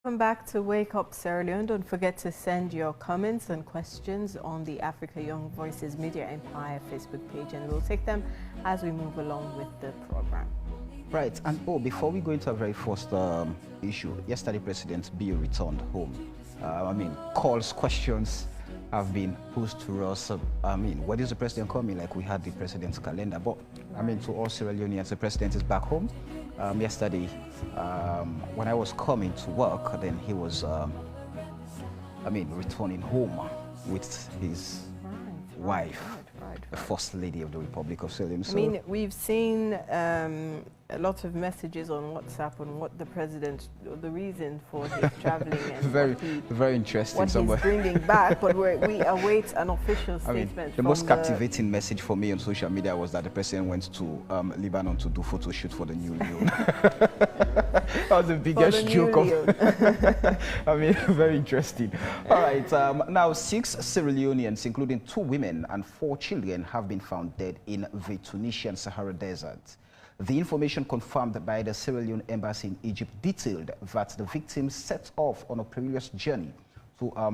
Welcome back to Wake Up Sierra Leone. Don't forget to send your comments and questions on the Africa Young Voices Media Empire Facebook page, and we'll take them as we move along with the program. Right, and before we go into our very first issue, yesterday President Bill returned home. Calls, questions have been posed to us. What is the president coming? Like, we had the president's calendar, but to all Sierra Leoneans, the president is back home. Yesterday, when I was coming to work, then he was, returning home with his wife, the First Lady of the Republic of Sierra Leone. So, we've seen a lot of messages on WhatsApp on what the president, the reason for his traveling, and very interesting. What he's bringing back, but we await an official statement. The most captivating message for me on social media was that the president went to Lebanon to do photo shoot for the new Leone. That was the biggest joke of. Very interesting. All right. Now, 6 Sierra Leoneans, including 2 women and 4 children, have been found dead in the Tunisian Sahara Desert. The information confirmed by the Sierra Leone Embassy in Egypt detailed that the victims set off on a perilous journey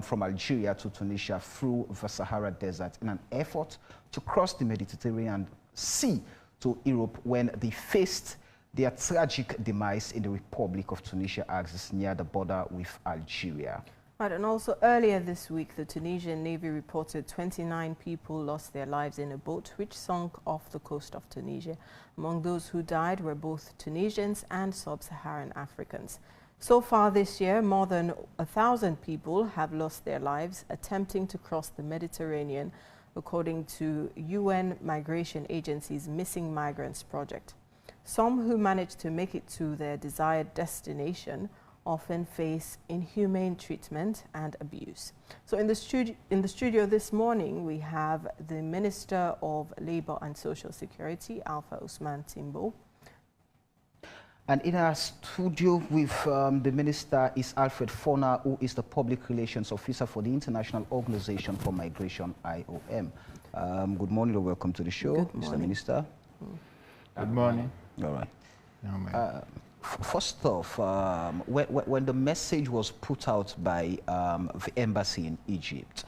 from Algeria to Tunisia through the Sahara Desert in an effort to cross the Mediterranean Sea to Europe when they faced their tragic demise in the Republic of Tunisia axis near the border with Algeria. Right, and also earlier this week, the Tunisian Navy reported 29 people lost their lives in a boat which sunk off the coast of Tunisia. Among those who died were both Tunisians and sub-Saharan Africans. So far this year, more than 1,000 people have lost their lives attempting to cross the Mediterranean, according to UN Migration Agency's Missing Migrants Project. Some who managed to make it to their desired destination often face inhumane treatment and abuse. So in the studio this morning, we have the Minister of Labour and Social Security, Alpha Usman Timbo. And in our studio with the Minister is Alfred Fona, who is the Public Relations Officer for the International Organization for Migration, IOM. Good morning and welcome to the show, Mr. Minister. Good morning. All right. First off, when the message was put out by the embassy in Egypt,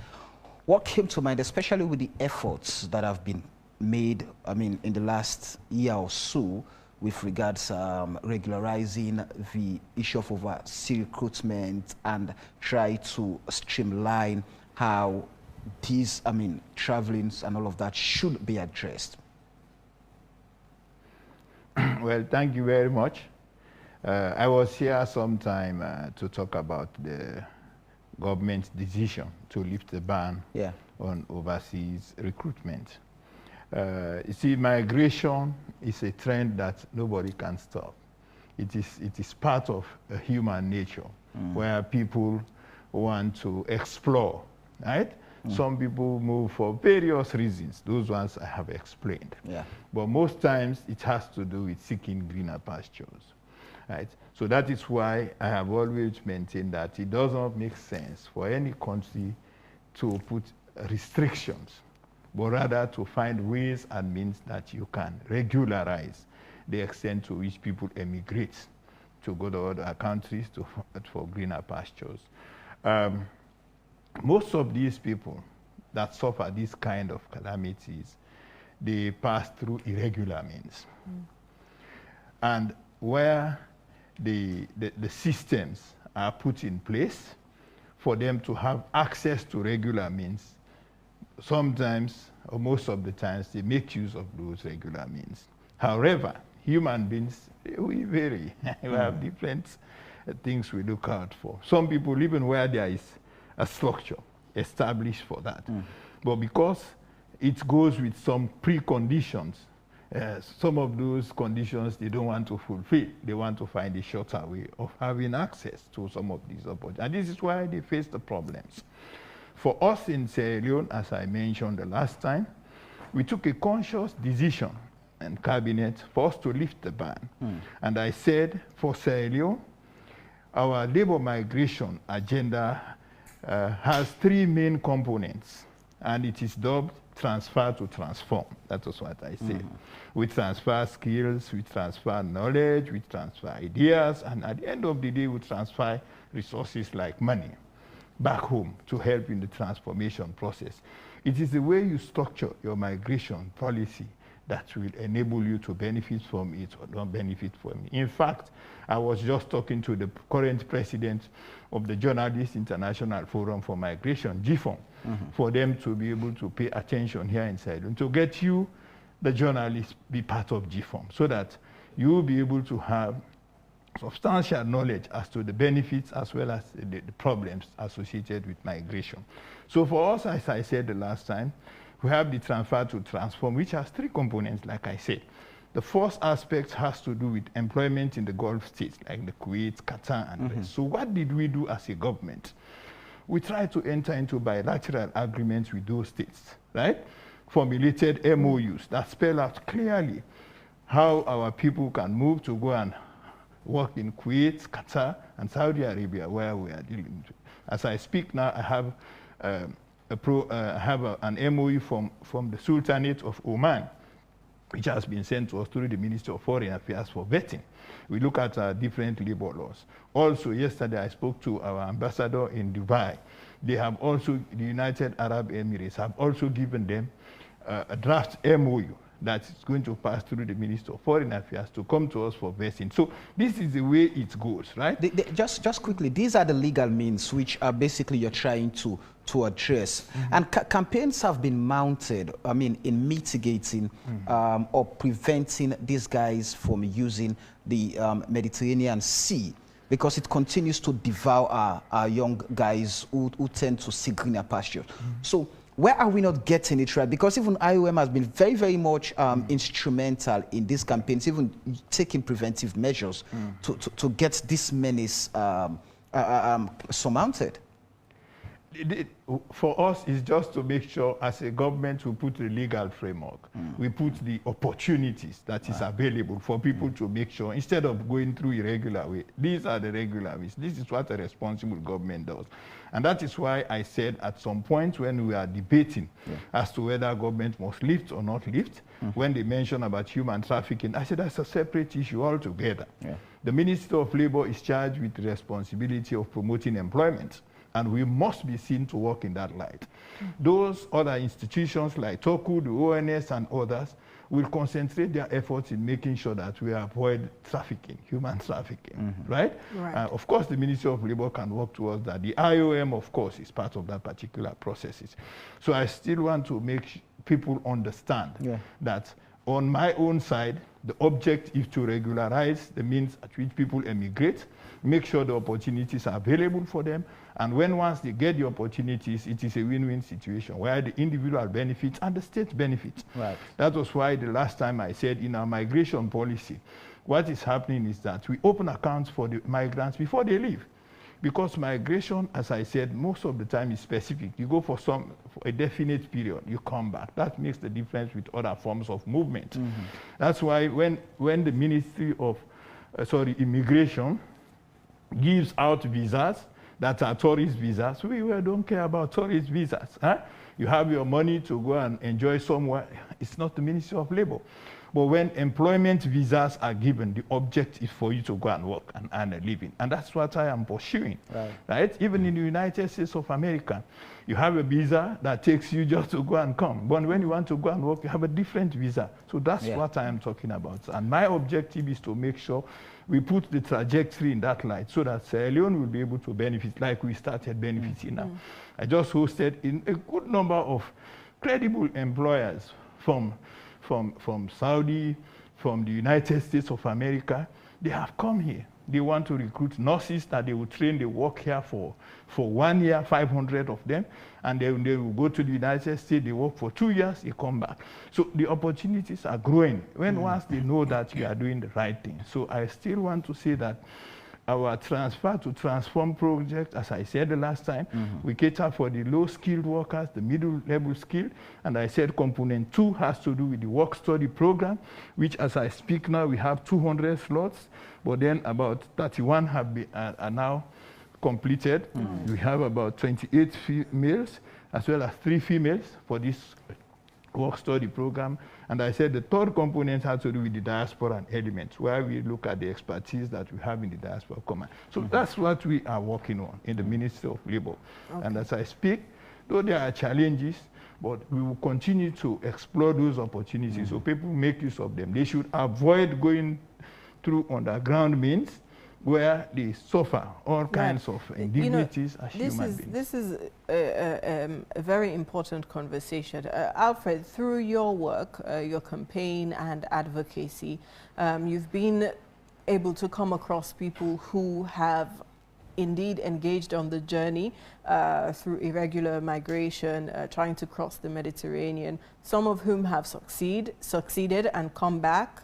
what came to mind, especially with the efforts that have been made, in the last year or so, with regards regularizing the issue of overseas recruitment and try to streamline how these, travelings and all of that should be addressed? Well, thank you very much. I was here sometime to talk about the government's decision to lift the ban on overseas recruitment. You see, migration is a trend that nobody can stop. It is part of human nature, where people want to explore, right? Some people move for various reasons. Those ones I have explained. But most times it has to do with seeking greener pastures. Right? So that is why I have always maintained that it does not make sense for any country to put restrictions, but rather to find ways and means that you can regularize the extent to which people emigrate to go to other countries for greener pastures. Most of these people that suffer these kind of calamities, they pass through irregular means. And where the systems are put in place for them to have access to regular means, sometimes, or most of the times, they make use of those regular means. However, human beings, we vary. We have different things we look out for. Some people, even where there is a structure established for that. But because it goes with some preconditions, some of those conditions they don't want to fulfill. They want to find a shorter way of having access to some of these opportunities. And this is why they face the problems. For us in Sierra Leone, as I mentioned the last time, we took a conscious decision in Cabinet for us to lift the ban. And I said, for Sierra Leone, our labor migration agenda has 3 main components, and it is dubbed transfer to transform. That was what I said. We transfer skills, we transfer knowledge, we transfer ideas, and at the end of the day, we transfer resources like money back home to help in the transformation process. It is the way you structure your migration policy that will enable you to benefit from it or not benefit from it. In fact, I was just talking to the current president of the Journalists International Forum for Migration, GIFOM, for them to be able to pay attention here inside and to get you, the journalists, be part of GIFOM so that you will be able to have substantial knowledge as to the benefits as well as the problems associated with migration. So for us, as I said the last time, we have the transfer to transform, which has three components, like I said. The first aspect has to do with employment in the Gulf states, like the Kuwait, Qatar, and the rest. So what did we do as a government? We tried to enter into bilateral agreements with those states, right? Formulated MOUs that spell out clearly how our people can move to go and work in Kuwait, Qatar, and Saudi Arabia, where we are dealing with. As I speak now, I have an MOU from the Sultanate of Oman, which has been sent to us through the Ministry of Foreign Affairs for vetting. We look at different labor laws. Also, yesterday I spoke to our ambassador in Dubai. They have also, the United Arab Emirates have also given them a draft MOU that is going to pass through the Ministry of Foreign Affairs to come to us for vetting. So this is the way it goes, right? Just quickly, these are the legal means which are basically you're trying to address. And campaigns have been mounted, I mean, in mitigating or preventing these guys from using the Mediterranean Sea, because it continues to devour our young guys who tend to seek greener pastures. So where are we not getting it right? Because even IOM has been very, very much instrumental in these campaigns, even taking preventive measures to get this menace surmounted. For us, it's just to make sure as a government we put the legal framework. We put the opportunities that is available for people to make sure, instead of going through irregular way, these are the regular ways. This is what a responsible government does. And that is why I said at some point when we are debating as to whether government must lift or not lift, when they mention about human trafficking, I said that's a separate issue altogether. The Minister of Labor is charged with the responsibility of promoting employment, and we must be seen to work in that light. Those other institutions like TOCU, the ONS, and others will concentrate their efforts in making sure that we avoid trafficking, human trafficking, right? Of course, the Ministry of Labor can work towards that. The IOM, of course, is part of that particular processes. So I still want to make people understand that on my own side, the object is to regularize the means at which people emigrate, make sure the opportunities are available for them, and once they get the opportunities, it is a win-win situation where the individual benefits and the state benefits. That was why the last time I said in our migration policy, what is happening is that we open accounts for the migrants before they leave. Because migration, as I said, most of the time is specific. You go for a definite period, you come back. That makes the difference with other forms of movement. That's why when the Ministry of Immigration gives out visas that are tourist visas, we don't care about tourist visas. You have your money to go and enjoy somewhere. It's not the Ministry of Labor. But when employment visas are given, the object is for you to go and work and earn a living. And that's what I am pursuing. Right? Even in the United States of America, you have a visa that takes you just to go and come. But when you want to go and work, you have a different visa. So that's what I am talking about. And my objective is to make sure we put the trajectory in that light so that Sierra Leone will be able to benefit like we started benefiting now. I just hosted in a good number of credible employers from Saudi, from the United States of America. They have come here. They want to recruit nurses that they will train. They work here for 1 year, 500 of them, and they will go to the United States. They work for 2 years, they come back. So the opportunities are growing once they know that you are doing the right thing. So I still want to say that our transfer to transform project, as I said the last time, we cater for the low-skilled workers, the middle-level skilled, and I said component 2 has to do with the work-study program, which as I speak now, we have 200 slots, but then about 31 have been, are now completed. We have about 28 males, as well as 3 females for this work-study program. And I said the third component has to do with the diaspora and elements, where we look at the expertise that we have in the diaspora command. So that's what we are working on in the Ministry of Labor. Okay. And as I speak, though there are challenges, but we will continue to explore those opportunities so people make use of them. They should avoid going through underground means where they suffer all kinds of indignities as human beings. This is a very important conversation. Alfred, through your work, your campaign and advocacy, you've been able to come across people who have indeed engaged on the journey through irregular migration, trying to cross the Mediterranean, some of whom have succeeded and come back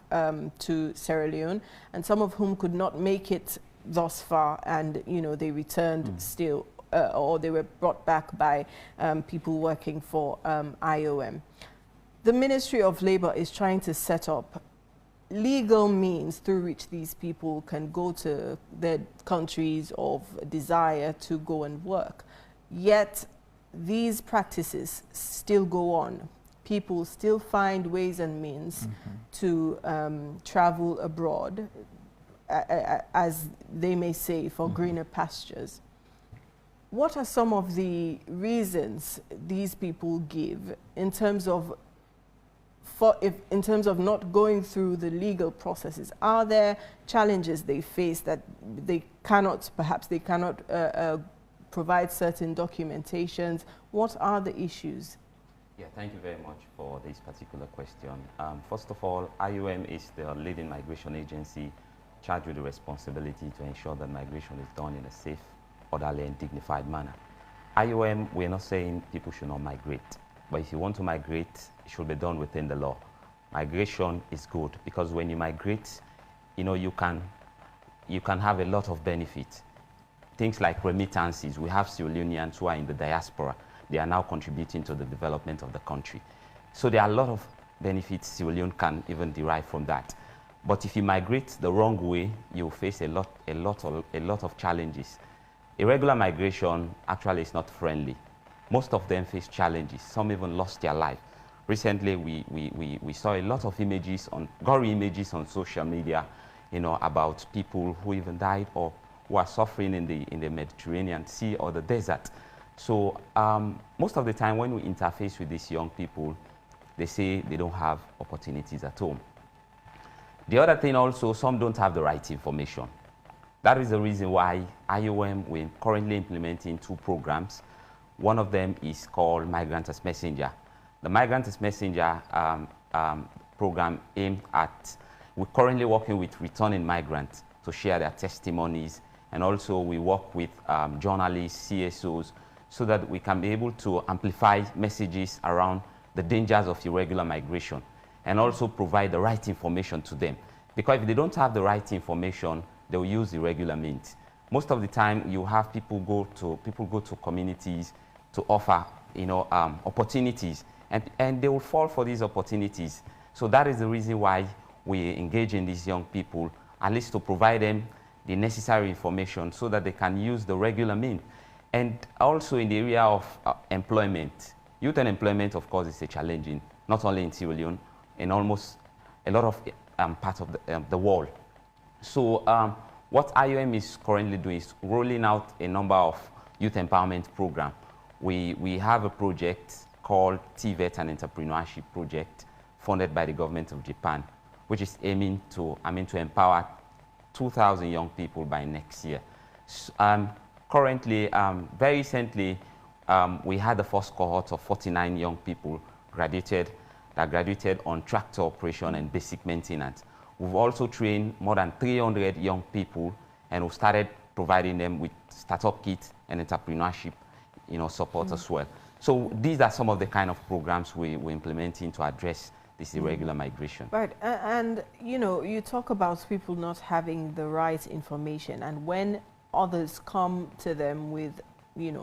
to Sierra Leone, and some of whom could not make it thus far, and they returned still, or they were brought back by people working for IOM. The Ministry of Labor is trying to set up legal means through which these people can go to their countries of desire to go and work. Yet these practices still go on. People still find ways and means to travel abroad, as they may say, for greener pastures. What are some of the reasons these people give in terms of not going through the legal processes? Are there challenges they face that they cannot provide certain documentations? What are the issues? Yeah, thank you very much for this particular question. First of all, IOM is the leading migration agency charged with the responsibility to ensure that migration is done in a safe, orderly, and dignified manner. IOM, we're not saying people should not migrate. But if you want to migrate, it should be done within the law. Migration is good because when you migrate, you can have a lot of benefits. Things like remittances. We have Sierra Leoneans who are in the diaspora. They are now contributing to the development of the country. So there are a lot of benefits Sierra Leone can even derive from that. But if you migrate the wrong way, you face a lot of challenges. Irregular migration actually is not friendly. Most of them face challenges. Some even lost their life. Recently, we saw a lot of images, gory images on social media, about people who even died or who are suffering in the Mediterranean Sea or the desert. So most of the time when we interface with these young people, they say they don't have opportunities at home. The other thing also, some don't have the right information. That is the reason why IOM, we're currently implementing 2 programs. One of them is called Migrant as Messenger. The Migrant as Messenger program aimed at, we're currently working with returning migrants to share their testimonies, and also we work with journalists, CSOs, so that we can be able to amplify messages around the dangers of irregular migration, and also provide the right information to them. Because if they don't have the right information, they'll use irregular means. Most of the time, you have people go to communities to offer, opportunities, and they will fall for these opportunities. So that is the reason why we engage in these young people, at least to provide them the necessary information so that they can use the regular means. And also in the area of employment. Youth unemployment, of course, is a challenge not only in Sierra Leone, in almost a lot of parts of the world. So what IOM is currently doing is rolling out a number of youth empowerment programs. We have a project called TVET, an entrepreneurship project funded by the government of Japan, which is aiming to empower 2,000 young people by next year. Currently, very recently, we had the first cohort of 49 young people that graduated on tractor operation and basic maintenance. We've also trained more than 300 young people, and we've started providing them with startup kits and entrepreneurship support as well. So these are some of the kind of programs we're implementing to address this irregular migration. Right, and you talk about people not having the right information, and when others come to them with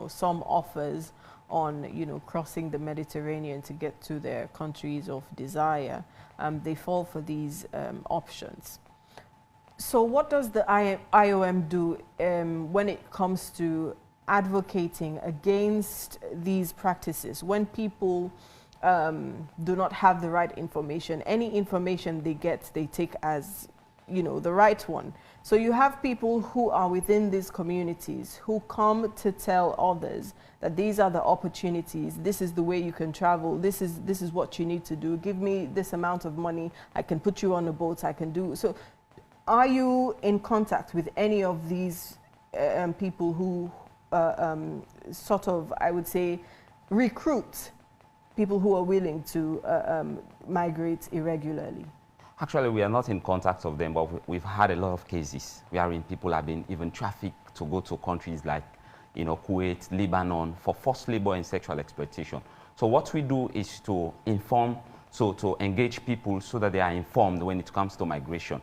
some offers on crossing the Mediterranean to get to their countries of desire, they fall for these options. So what does the IOM do when it comes to advocating against these practices? When people do not have the right information. Any information they get, they take as, you know, the right one. So you have people who are within these communities who come to tell others that these are the opportunities, this is the way you can travel, this is what you need to do, give me this amount of money, I can put you on a boat, I can do. So are you in contact with any of these people who sort of, I would say, recruit people who are willing to migrate irregularly? Actually, we are not in contact of them, but we've had a lot of cases wherein people have been even trafficked to go to countries like, you know, Kuwait, Lebanon, for forced labor and sexual exploitation. So what we do is to inform, so to engage people so that they are informed when it comes to migration.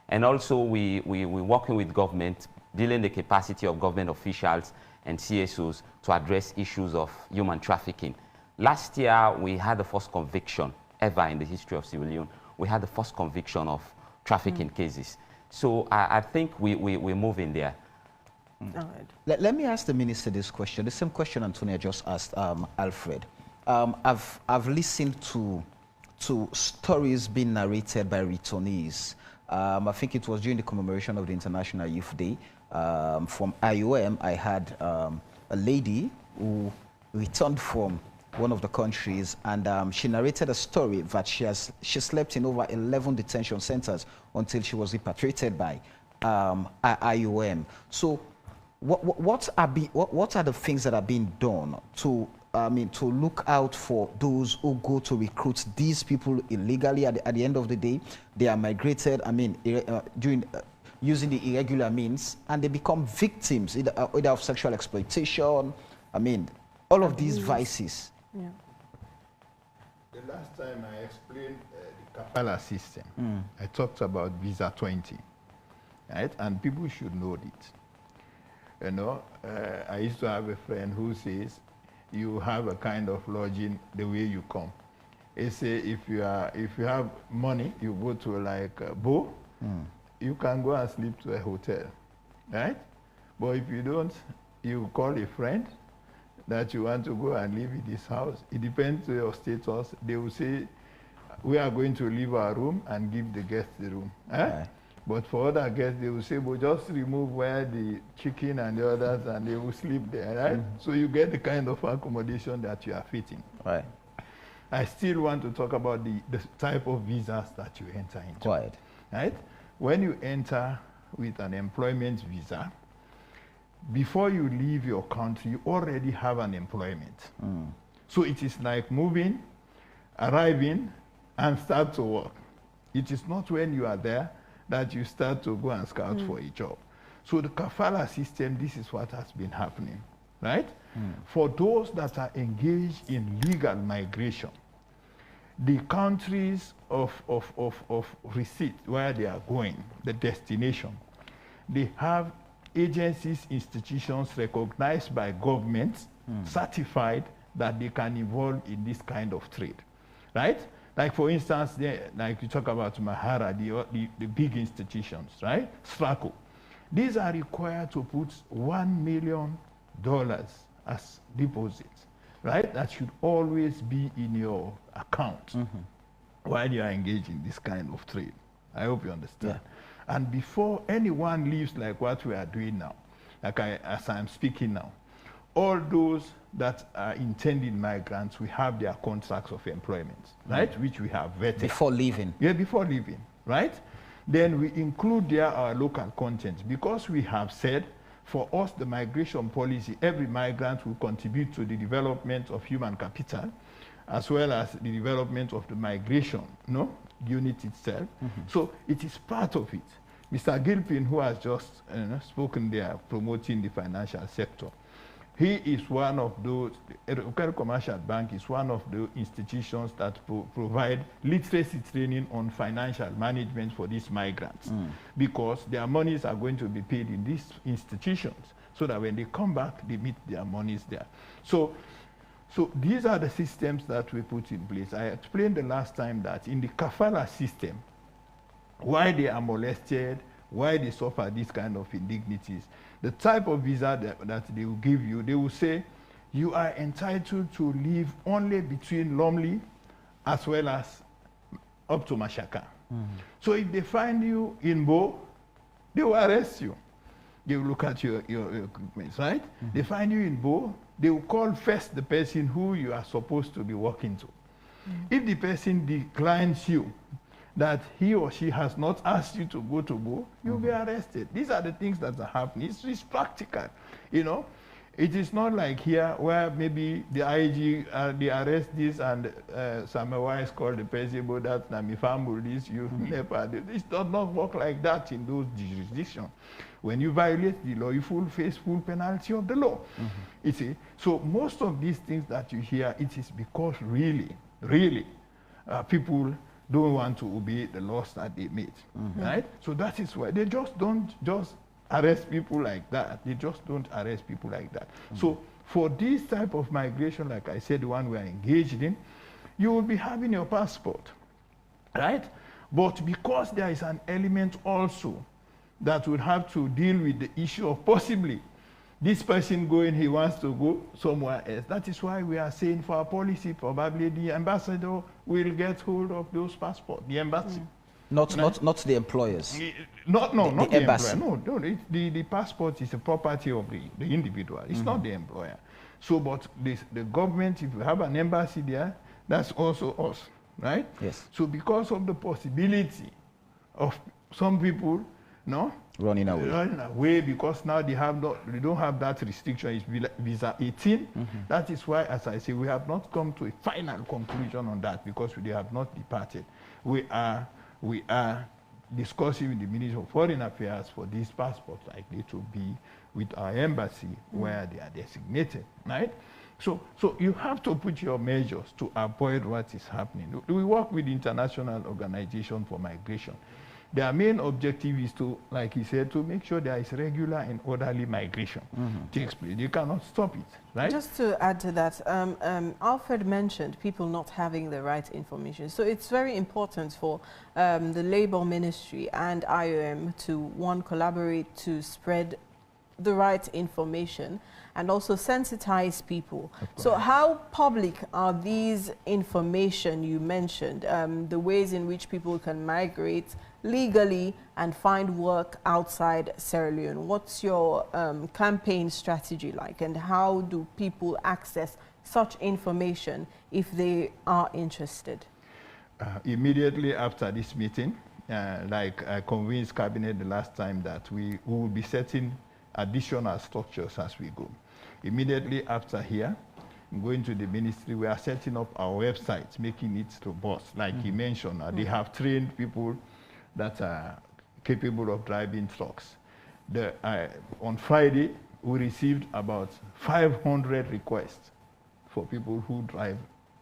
And also we're working with government, building the capacity of government officials and CSOs to address issues of human trafficking. Last year, we had the first conviction ever in the history of Sierra Leone. We had the first conviction of trafficking cases. So I think we're moving there. Let me ask the minister this question, the same question Antonia just asked Alfred. I've listened to stories being narrated by returnees. I think it was during the commemoration of the International Youth Day. From IOM, I had a lady who returned from one of the countries, and she narrated a story that she slept in over 11 detention centers until she was repatriated by IOM. So what are the things that are being done to look out for those who go to recruit these people illegally? At the end of the day, they are migrated, using the irregular means, and they become victims either of sexual exploitation, all of these vices. Yeah. The last time I explained the kafala system, I talked about Visa 20, right? And people should know it. You know, I used to have a friend who says, you have a kind of lodging the way you come. He say if you have money, you go to like Bo, you can go and sleep to a hotel, right? But if you don't, you call a friend that you want to go and live in this house. It depends on your status. They will say, we are going to leave our room and give the guest the room. Right. But for other guests, they will say, well, just remove where the chicken and the others, and they will sleep there, right? So you get the kind of accommodation that you are fitting. Right. I still want to talk about the type of visas that you enter into. Right. Right? When you enter with an employment visa, before you leave your country, you already have an employment. So it is like moving, arriving, and start to work. It is not when you are there that you start to go and scout for a job. So the kafala system, this is what has been happening, right? For those that are engaged in legal migration, the countries of receipt, where they are going, the destination, they have agencies, institutions recognized by governments, certified that they can involve in this kind of trade, right? Like for instance, like you talk about Mahara, the big institutions, right? SRACO. These are required to put $1 million as deposits, right? That should always be in your account while you are engaged in this kind of trade. I hope you understand. Yeah. And before anyone leaves like what we are doing now, as I'm speaking now, all those that are intended migrants, we have their contracts of employment, right? Which we have vetted. Before leaving. Yeah, before leaving, right? Then we include there our local content, because we have said, for us, the migration policy, every migrant will contribute to the development of human capital, as well as the development of the migration unit itself. So it is part of it. Mr. Gilpin, who has just spoken there, promoting the financial sector, he is one of those, Erukari Commercial Bank is one of the institutions that provide literacy training on financial management for these migrants, because their monies are going to be paid in these institutions, so that when they come back, they meet their monies there. So these are the systems that we put in place. I explained the last time that in the kafala system, why they are molested, why they suffer these kind of indignities, the type of visa that they will give you, they will say, you are entitled to live only between Lumley as well as up to Mashaka. So if they find you in Bo, they will arrest you. They will look at your equipment, right? They find you in Bo, they will call first the person who you are supposed to be working to. If the person declines you, that he or she has not asked you to go to Bo, you'll be arrested. These are the things that are happening. It's practical, you know. It is not like here where maybe the IG, they arrest this and Samuel Wise called the person, but that's Namifamu, this, you, Nepal. It does not work like that in those jurisdictions. When you violate the law, you face full penalty of the law. You see? So most of these things that you hear, it is because really, people don't want to obey the laws that they made, right? So that is why they just don't just arrest people like that. They just don't arrest people like that. So for this type of migration, like I said, the one we are engaged in, you will be having your passport, right? But because there is an element also that will have to deal with the issue of possibly this person going, he wants to go somewhere else. That is why we are saying for our policy, probably the ambassador will get hold of those passports, the embassy. Not the employers. Not the embassy. employer. No, the passport is a property of the individual. It's not the employer. So, but the government, if you have an embassy there, that's also us, right? Yes. So because of the possibility of some people, running away because now they don't have that restriction. It's visa 18. That is why, as I say, we have not come to a final conclusion on that because they have not departed. We are discussing with the Ministry of Foreign Affairs for these passports likely to be with our embassy where they are designated, right? So you have to put your measures to avoid what is happening. We work with the International Organization for Migration. Their main objective is to, like he said, to make sure there is regular and orderly migration takes place. You cannot stop it, right? Just to add to that, Alfred mentioned people not having the right information. So it's very important for the Labour Ministry and IOM to, one, collaborate to spread the right information and also sensitize people. So how public are these information you mentioned, the ways in which people can migrate legally and find work outside Sierra Leone? What's your campaign strategy like, and how do people access such information if they are interested? Immediately after this meeting, like I convinced Cabinet the last time that we will be setting additional structures as we go. Immediately after here, going to the ministry, we are setting up our website, making it robust. Like he mentioned, they have trained people that are capable of driving trucks. On Friday, we received about 500 requests for people who drive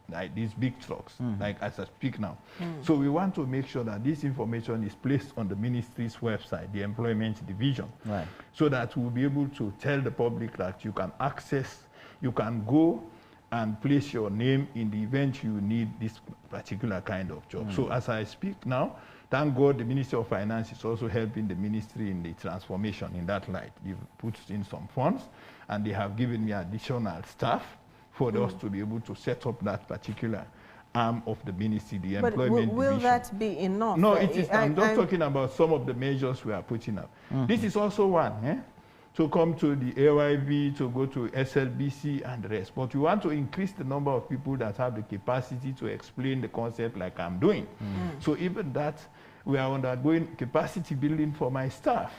like these big trucks, like as I speak now. So we want to make sure that this information is placed on the ministry's website, the employment division, right, so that we'll be able to tell the public that you can access, you can go and place your name in the event you need this particular kind of job. So as I speak now, thank God the Ministry of Finance is also helping the ministry in the transformation in that light. They've put in some funds and they have given me additional staff for us to be able to set up that particular arm of the ministry, the employment will division. that be enough? No, it is. I'm just talking about some of the measures we are putting up. This is also one, to come to the AYV, to go to SLBC and the rest. But we want to increase the number of people that have the capacity to explain the concept like I'm doing. So even that, we are undergoing capacity building for my staff,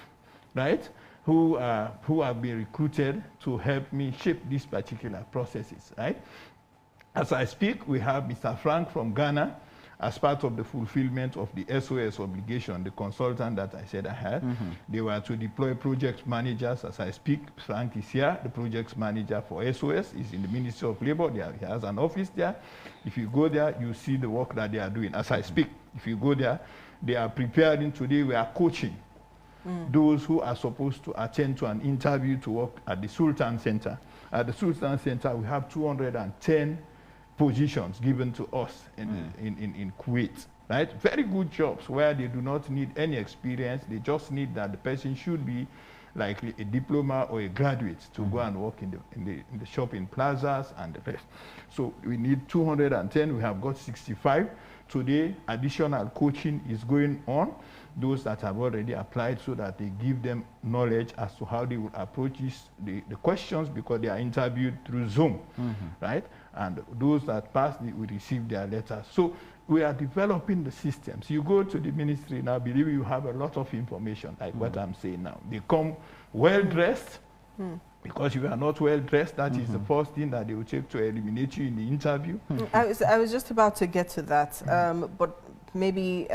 right? Who have been recruited to help me shape these particular processes, right? As I speak, we have Mr. Frank from Ghana as part of the fulfillment of the SOS obligation, the consultant that I said I had. They were to deploy project managers. As I speak, Frank is here. The project manager for SOS is in the Ministry of Labor. He has an office there. If you go there, you see the work that they are doing. As I speak, if you go there, they are preparing today. We are coaching those who are supposed to attend to an interview to work at the Sultan Center. At the Sultan Center, we have 210 positions given to us in Kuwait, right? Very good jobs where they do not need any experience. They just need that the person should be like a diploma or a graduate to go and work in the shopping plazas and the rest. So we need 210. We have got 65. Today, additional coaching is going on. Those that have already applied, so that they give them knowledge as to how they will approach the questions, because they are interviewed through Zoom, right? And those that pass, they will receive their letters. So we are developing the systems. You go to the ministry now, believe you have a lot of information, like what I'm saying now. They come well-dressed, because you are not well-dressed. That is the first thing that they will take to eliminate you in the interview. I was just about to get to that, but maybe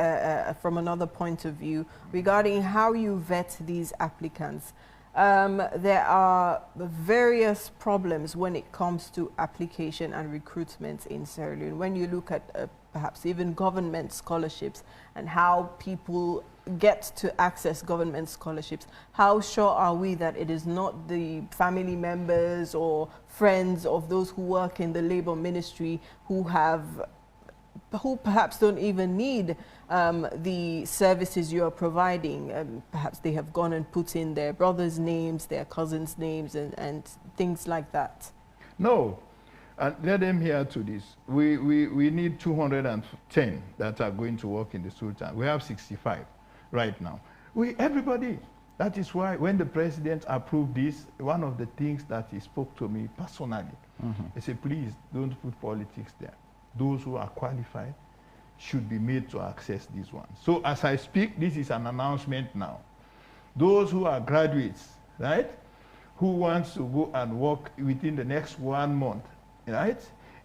from another point of view, regarding how you vet these applicants. There are various problems when it comes to application and recruitment in Sierra Leone. When you look at perhaps even government scholarships and how people get to access government scholarships, how sure are we that it is not the family members or friends of those who work in the labor ministry who perhaps don't even need the services you are providing? Perhaps they have gone and put in their brothers' names, their cousins' names, and things like that. No, and let them hear to this. We need 210 that are going to work in the Sultan. We have 65 right now. Everybody. That is why when the president approved this, one of the things that he spoke to me personally, he said, please don't put politics there. Those who are qualified should be made to access this one. So as I speak, this is an announcement now. Those who are graduates, right, who wants to go and work within the next 1 month, right,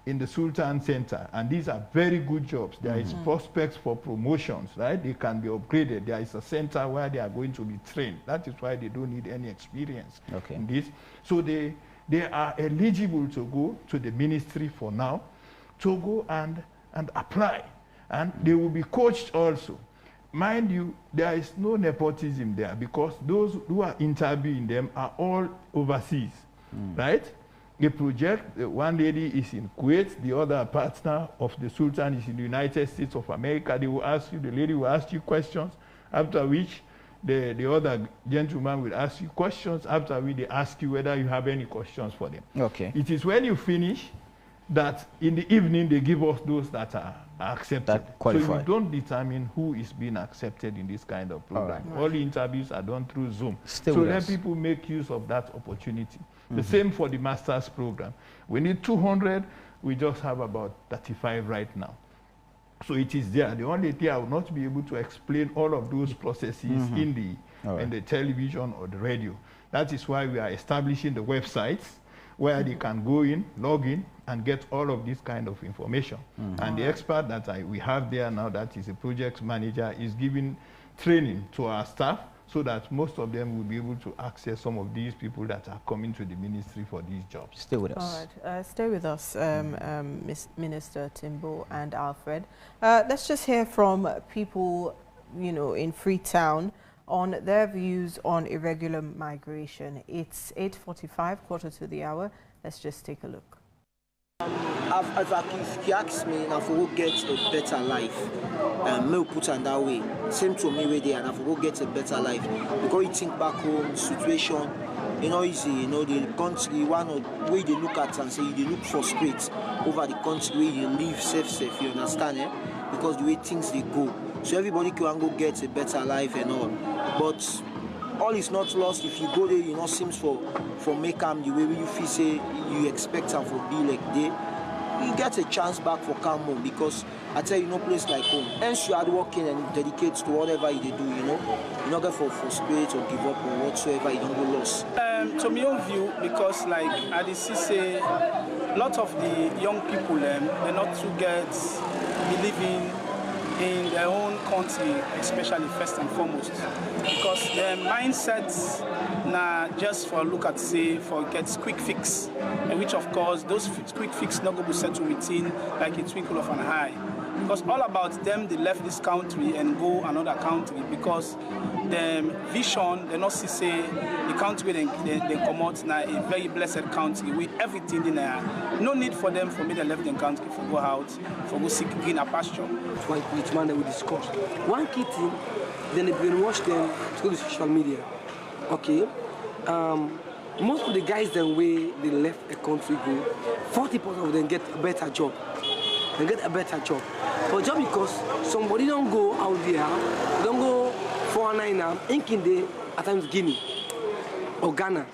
in the Sultan Center, and these are very good jobs. There is prospects for promotions, right? They can be upgraded. There is a center where they are going to be trained. That is why they don't need any experience in this. So they are eligible to go to the ministry for now, to go and apply. And they will be coached also. Mind you, there is no nepotism there, because those who are interviewing them are all overseas, right? The project, one lady is in Kuwait, the other partner of the Sultan is in the United States of America. They will ask you, the lady will ask you questions, after which the other gentleman will ask you questions, after which they ask you whether you have any questions for them. Okay. It is when you finish that in the evening they give us those that are accepted. That qualified. So you don't determine who is being accepted in this kind of program. All the interviews are done through Zoom. So let people make use of that opportunity. The same for the master's program. We need 200. We just have about 35 right now. So it is there. The only thing, I will not be able to explain all of those processes in the television or the radio. That is why we are establishing the websites where they can go in, log in, and get all of this kind of information. And the expert that we have there now, that is a project manager, is giving training to our staff, so that most of them will be able to access some of these people that are coming to the ministry for these jobs. Stay with us. All right, stay with us, Minister Timbo and Alfred. Let's just hear from people, in Freetown on their views on irregular migration. It's 8:45, quarter to the hour. Let's just take a look. If you ask me, I will get a better life. Me put it that way. Same to me way there, and I will get a better life. Because you think back home, situation, easy. The country, one of way they look at and say they look frustrated over the country where you live safe. You understand, eh? Because the way things they go. So everybody can go get a better life and all. But all is not lost if you go there, seems for make them the way you feel say you expect them for be like they. You get a chance back for come home, because I tell you, no place like home. Hence you are working and dedicate to whatever you do, you not get for frustrate or give up or whatsoever, you don't go lost. To my own view, because like I did say, a lot of the young people they not to get believing in their own country, especially first and foremost, because their mindsets now just for look at say for get quick fix, and which of course those quick fix not going to settle within like a twinkle of an eye, because all about them they left this country and go another country because the vision they not see say the country they come out now a very blessed country with everything in there. No need for them for me to left the country for go out for go seek greener pasture. Which man that we discuss. One key thing, then they brainwash them to go to social media. Okay, most of the guys then way they left the country go, 40% of them get a better job. They get a better job. But just because somebody don't go out there, don't go 419 in the at times Guinea or Ghana.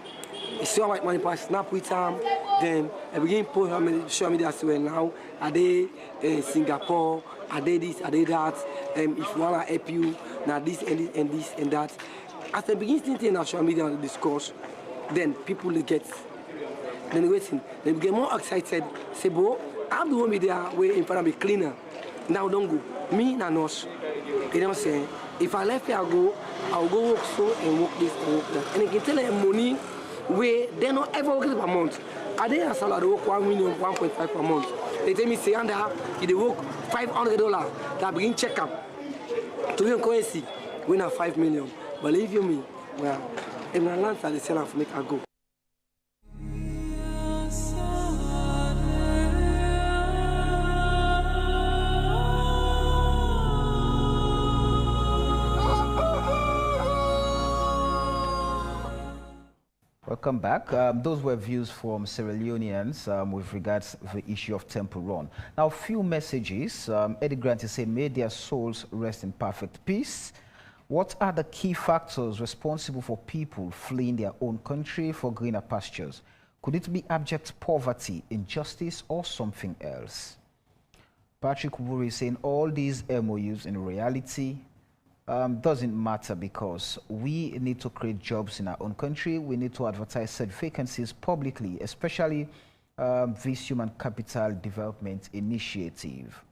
You see how much money pass snap with them, then I begin post social media as well now. Are they Singapore? Are they this? Are they that? If you wanna help you, now this and this and this and that. As I begin thinking on social media discourse, then people they get waiting. They get more excited. Say, bro, I'm the one with there way in front of me cleaner. Now don't go. Me and us. You know what I'm saying? If I left here, I'll go work so and work this and work that. And I can tell them money where they don't ever work per month. Are they a salary work 1 million, 1.5 per month? They tell me say and they work $500. That begin check up. To be currency, we have 5 million. Believe you me, well, in my land, they sell for make I go. Welcome back. Those were views from Sierra Leoneans with regards to the issue of Temple Run. Now, a few messages. Eddie Grant is saying, may their souls rest in perfect peace. What are the key factors responsible for people fleeing their own country for greener pastures? Could it be abject poverty, injustice, or something else? Patrick Wuri is saying, all these MOUs in reality doesn't matter because we need to create jobs in our own country. We need to advertise said vacancies publicly, especially this Human Capital Development Initiative.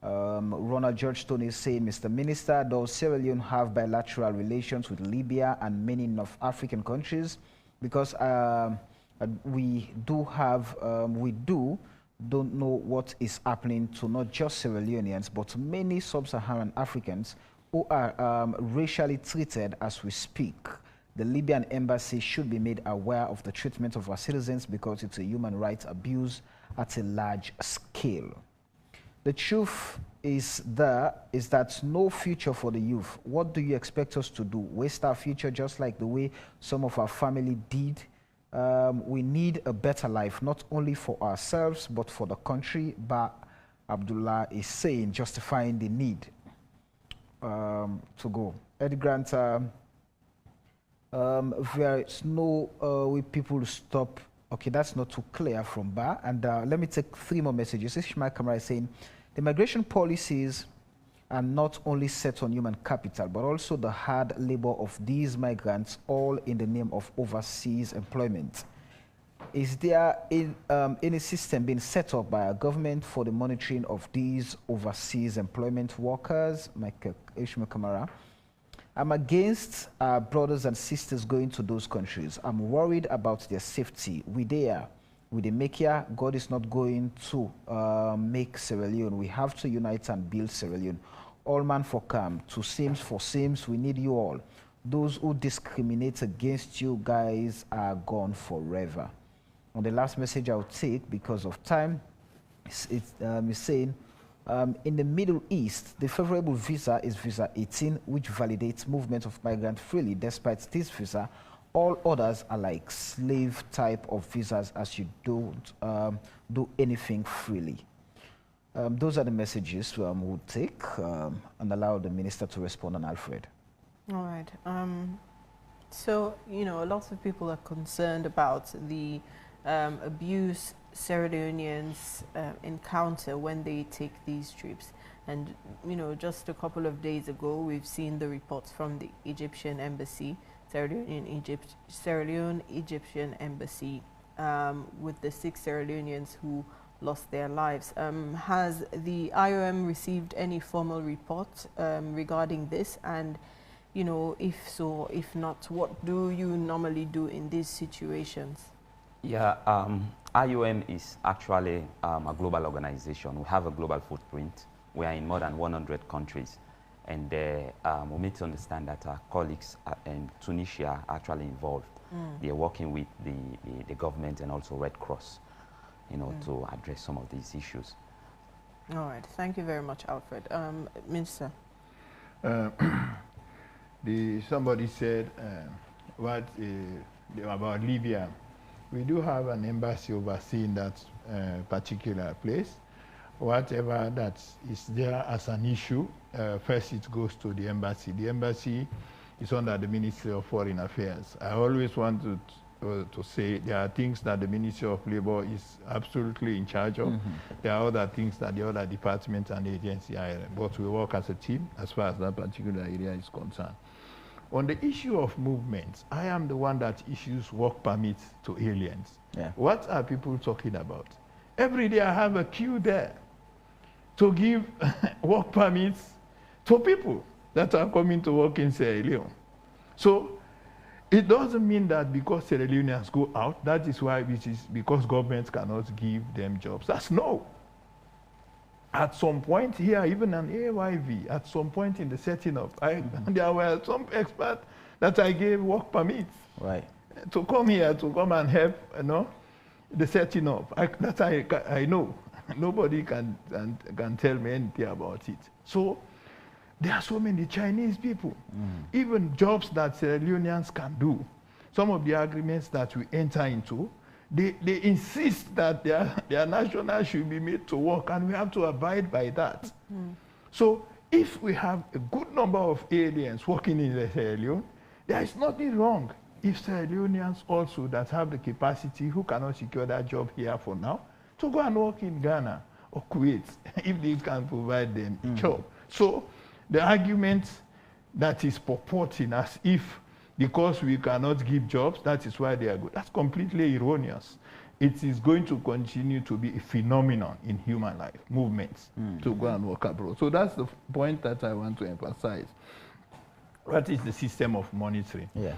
Ronald Georgestone is saying, Mr. Minister, does Sierra Leone have bilateral relations with Libya and many North African countries? Because we don't know what is happening to not just Sierra Leoneans, but many sub-Saharan Africans who are racially treated as we speak. The Libyan embassy should be made aware of the treatment of our citizens because it's a human rights abuse at a large scale. The truth is that no future for the youth. What do you expect us to do? Waste our future just like the way some of our family did? We need a better life, not only for ourselves, but for the country. But Abdullah is saying, justifying the need to go. Eddie Grant, there is no way people stop. Okay, that's not too clear from Ba. And let me take 3 more messages. Ishmael Kamara is saying, the migration policies are not only set on human capital, but also the hard labor of these migrants, all in the name of overseas employment. Is there any system being set up by our government for the monitoring of these overseas employment workers? Ishmael Kamara. I'm against our brothers and sisters going to those countries. I'm worried about their safety. With the Mekia, God is not going to make Sierra Leone. We have to unite and build Sierra Leone. All man for calm, to Sims for Sims, we need you all. Those who discriminate against you guys are gone forever. On the last message I'll take, because of time, it's saying, in the Middle East, the favorable visa is visa 18, which validates movement of migrants freely. Despite this visa, all others are like slave type of visas, as you don't do anything freely. Those are the messages we'll take and allow the minister to respond on Alfred. All right. So, you know, a lot of people are concerned about the abuse Sierra Leoneans encounter when they take these trips. And, you know, just a couple of days ago, we've seen the reports from the Egyptian embassy, Sierra Leone Egyptian embassy, with the 6 Sierra Leoneans who lost their lives. Has the IOM received any formal report regarding this? And, you know, if so, if not, what do you normally do in these situations? Yeah, IOM is actually a global organization. We have a global footprint. We are in more than 100 countries. And we need to understand that our colleagues in Tunisia are actually involved. They are working with the government and also Red Cross, you know, to address some of these issues. All right. Thank you very much, Alfred. Minister. Somebody said what about Libya. We do have an embassy overseeing that particular place. Whatever that is there as an issue, first it goes to the embassy. The embassy is under the Ministry of Foreign Affairs. I always want to say there are things that the Ministry of Labor is absolutely in charge of. There are other things that the other departments and agencies are, but we work as a team as far as that particular area is concerned. On the issue of movements, I am the one that issues work permits to aliens. Yeah. What are people talking about? Every day I have a queue there to give work permits to people that are coming to work in Sierra Leone. So it doesn't mean that because Sierra Leoneans go out, that is why it is because governments cannot give them jobs. That's no. At some point here, even an AYV, at some point in the setting up, there were some experts that I gave work permits to come here, to come and help, the setting up. I know. Nobody can tell me anything about it. So there are so many Chinese people, even jobs that Sierra Leoneans can do. Some of the agreements that we enter into, they insist that their nationals should be made to work, and we have to abide by that. So if we have a good number of aliens working in Sierra Leone, there is nothing wrong if Sierra Leoneans also that have the capacity, who cannot secure that job here for now, to go and work in Ghana or Kuwait, if they can provide them a job. So the argument that is purporting as if because we cannot give jobs, that is why they are good, that's completely erroneous. It is going to continue to be a phenomenon in human life, movements to go and work abroad. So that's the point that I want to emphasize. What is the system of monitoring? Yeah.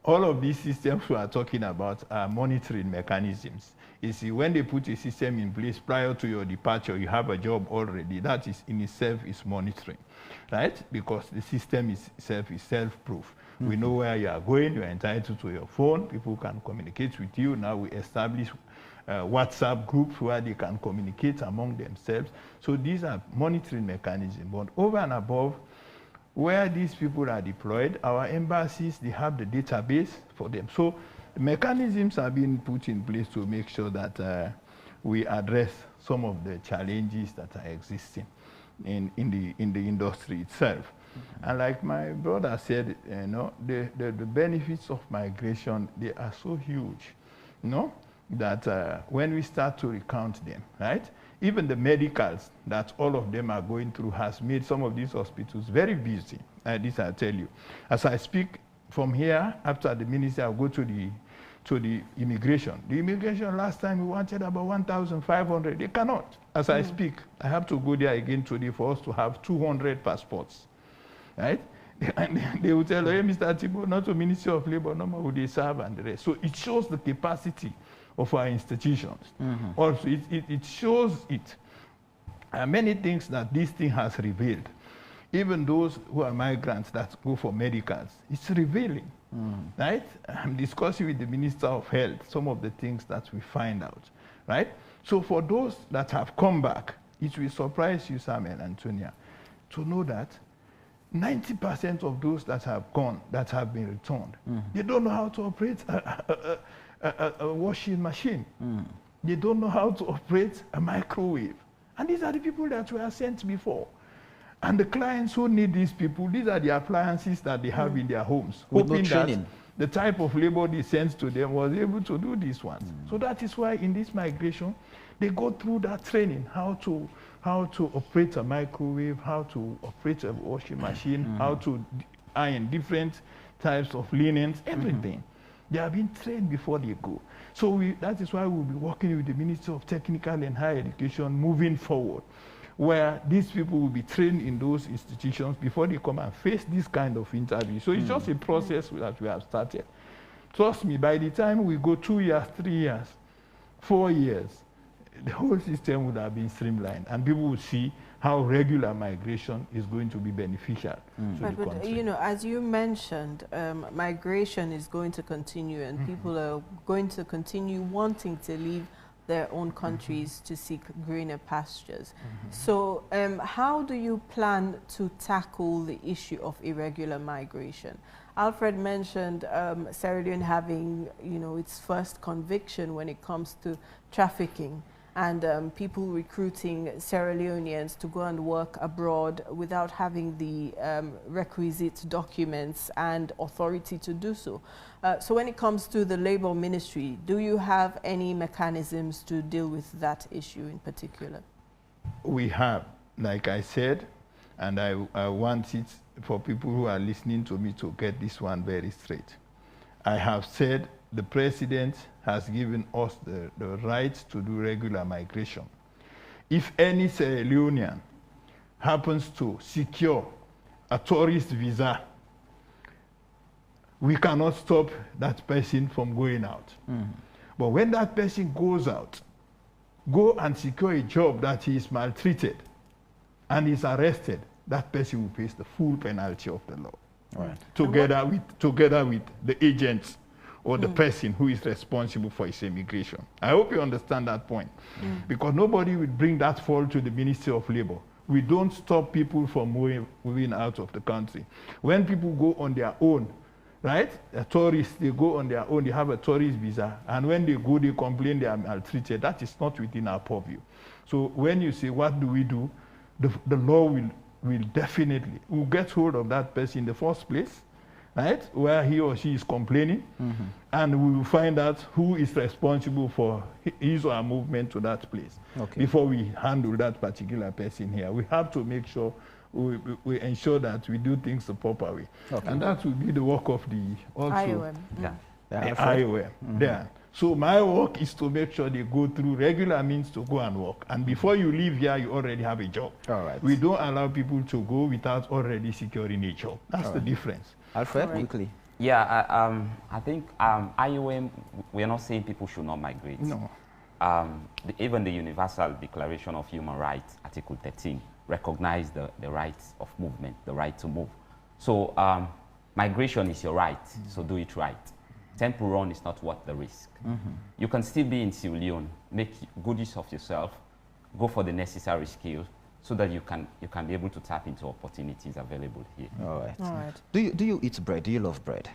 All of these systems we are talking about are monitoring mechanisms. You see, when they put a system in place prior to your departure, you have a job already. That is in itself is monitoring, right? Because the system itself is self-proof. We know where you are going. You are entitled to your phone. People can communicate with you. Now we establish WhatsApp groups where they can communicate among themselves. So these are monitoring mechanisms. But over and above, where these people are deployed, our embassies, they have the database for them. So the mechanisms are being put in place to make sure that we address some of the challenges that are existing in the industry itself. And like my brother said, the benefits of migration, they are so huge, that when we start to recount them, right? Even the medicals that all of them are going through has made some of these hospitals very busy. This I tell you. As I speak from here, after the ministry, I'll go to the immigration. The immigration last time we wanted about 1,500. They cannot. As I speak, I have to go there again today for us to have 200 passports, right? And they will tell, hey, Mr. Thibault, not the Ministry of Labor, no more who they serve and the rest. So it shows the capacity of our institutions. Also, it shows it. Many things that this thing has revealed. Even those who are migrants that go for medicals, it's revealing, right? I'm discussing with the Minister of Health some of the things that we find out, right? So for those that have come back, it will surprise you, Sam and Antonia, to know that 90% of those that have gone, that have been returned, they don't know how to operate a washing machine. They don't know how to operate a microwave. And these are the people that were sent before. And the clients who need these people, these are the appliances that they have in their homes, with hoping no training. that the type of labor they sent to them was able to do these ones. So that is why in this migration, they go through that training, how to operate a microwave, how to operate a washing machine, how to iron different types of linens, everything. They are being trained before they go. So that is why we'll be working with the Ministry of Technical and Higher Education moving forward, where these people will be trained in those institutions before they come and face this kind of interview. So it's just a process that we have started. Trust me, by the time we go 2 years, 3 years, 4 years, the whole system would have been streamlined, and people will see how regular migration is going to be beneficial to the country. But as you mentioned, migration is going to continue, and people are going to continue wanting to leave their own countries to seek greener pastures. So how do you plan to tackle the issue of irregular migration? Alfred mentioned Sierra Leone having, its first conviction when it comes to trafficking, and people recruiting Sierra Leoneans to go and work abroad without having the requisite documents and authority to do so. So when it comes to the Labour Ministry, do you have any mechanisms to deal with that issue in particular? We have, like I said, and I want it for people who are listening to me to get this one very straight. I have said the president has given us the right to do regular migration. If any Sierra Leonean happens to secure a tourist visa, we cannot stop that person from going out. But when that person goes out, go and secure a job that he is maltreated and is arrested, that person will face the full penalty of the law. Right. Together with the agents or the person who is responsible for his immigration. I hope you understand that point. Because nobody will bring that fault to the Ministry of Labour. We don't stop people from moving out of the country. When people go on their own, right? The tourists, they go on their own, they have a tourist visa, and when they go, they complain they are maltreated. That is not within our purview. So when you say, what do we do? The law will definitely, will get hold of that person in the first place, right? Where he or she is complaining, and we will find out who is responsible for his or her movement to that place. Before we handle that particular person here, we have to make sure we ensure that we do things the proper way. And that will be the work of the IOM. IOM. There. So my work is to make sure they go through regular means to go and work. And before you leave here, you already have a job. We don't allow people to go without already securing a job. That's the difference. Alfred, quickly. Yeah, I think IOM, we are not saying people should not migrate. No. Even the Universal Declaration of Human Rights, Article 13, recognize the rights of movement, the right to move. So migration is your right, so do it right. Temple run is not worth the risk. You can still be in Sierra Leone, make good use of yourself, go for the necessary skills, so that you can be able to tap into opportunities available here. All right. All right. Do you eat bread? Do you love bread?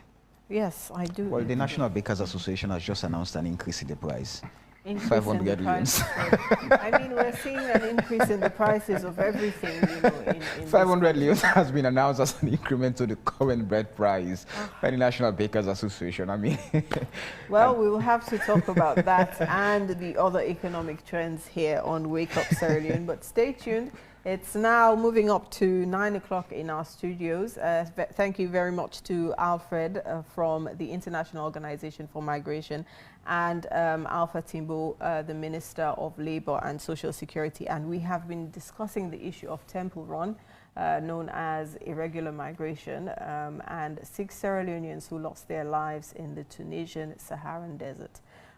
Yes, I do. Well, the National Bakers Association has just announced an increase in the price. Increase 500 in the price. I mean, we're seeing an increase in the prices of everything, in 500 leones has been announced as an increment to the current bread price by the National Bakers Association. I mean, well, we will have to talk about that and the other economic trends here on Wake Up Sierra Leone. But stay tuned. It's now moving up to 9 o'clock in our studios. Thank you very much to Alfred from the International Organization for Migration and Alpha Timbo, the Minister of Labour and Social Security. And we have been discussing the issue of Temple Run, known as irregular migration, and 6 Sierra Leoneans who lost their lives in the Tunisian Saharan desert.